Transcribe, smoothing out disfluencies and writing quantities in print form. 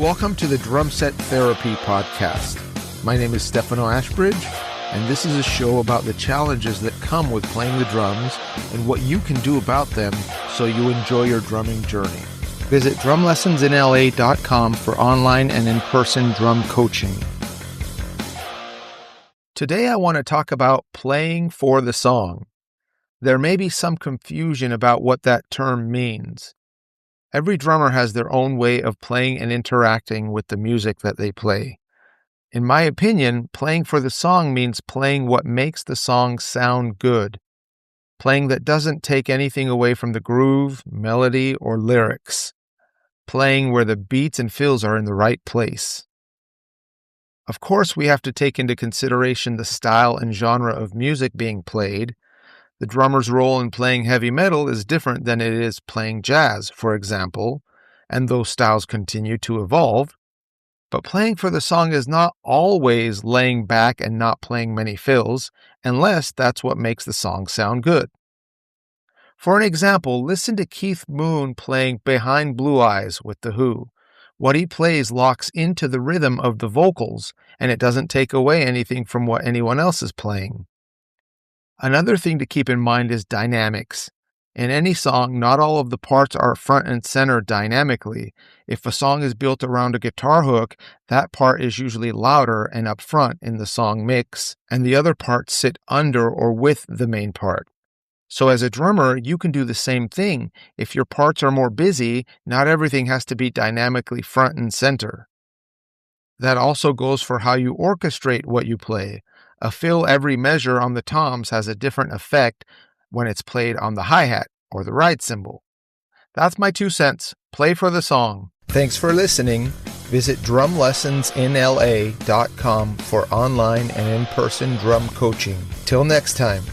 Welcome to the Drum Set Therapy Podcast. My name is Stefano Ashbridge, and this is a show about the challenges that come with playing the drums and what you can do about them so you enjoy your drumming journey. Visit drumlessonsinla.com for online and in-person drum coaching. Today I want to talk about playing for the song. There may be some confusion about what that term means. Every drummer has their own way of playing and interacting with the music that they play. In my opinion, playing for the song means playing what makes the song sound good. Playing that doesn't take anything away from the groove, melody, or lyrics. Playing where the beats and fills are in the right place. Of course, we have to take into consideration the style and genre of music being played. The drummer's role in playing heavy metal is different than it is playing jazz, for example, and those styles continue to evolve. But playing for the song is not always laying back and not playing many fills, unless that's what makes the song sound good. For an example, listen to Keith Moon playing Behind Blue Eyes with The Who. What he plays locks into the rhythm of the vocals, and it doesn't take away anything from what anyone else is playing. Another thing to keep in mind is dynamics. In any song, not all of the parts are front and center dynamically. If a song is built around a guitar hook, that part is usually louder and up front in the song mix, and the other parts sit under or with the main part. So as a drummer, you can do the same thing. If your parts are more busy, not everything has to be dynamically front and center. That also goes for how you orchestrate what you play. A fill every measure on the toms has a different effect when it's played on the hi-hat or the ride cymbal. That's my 2 cents. Play for the song. Thanks for listening. Visit drumlessonsinla.com for online and in-person drum coaching. Till next time.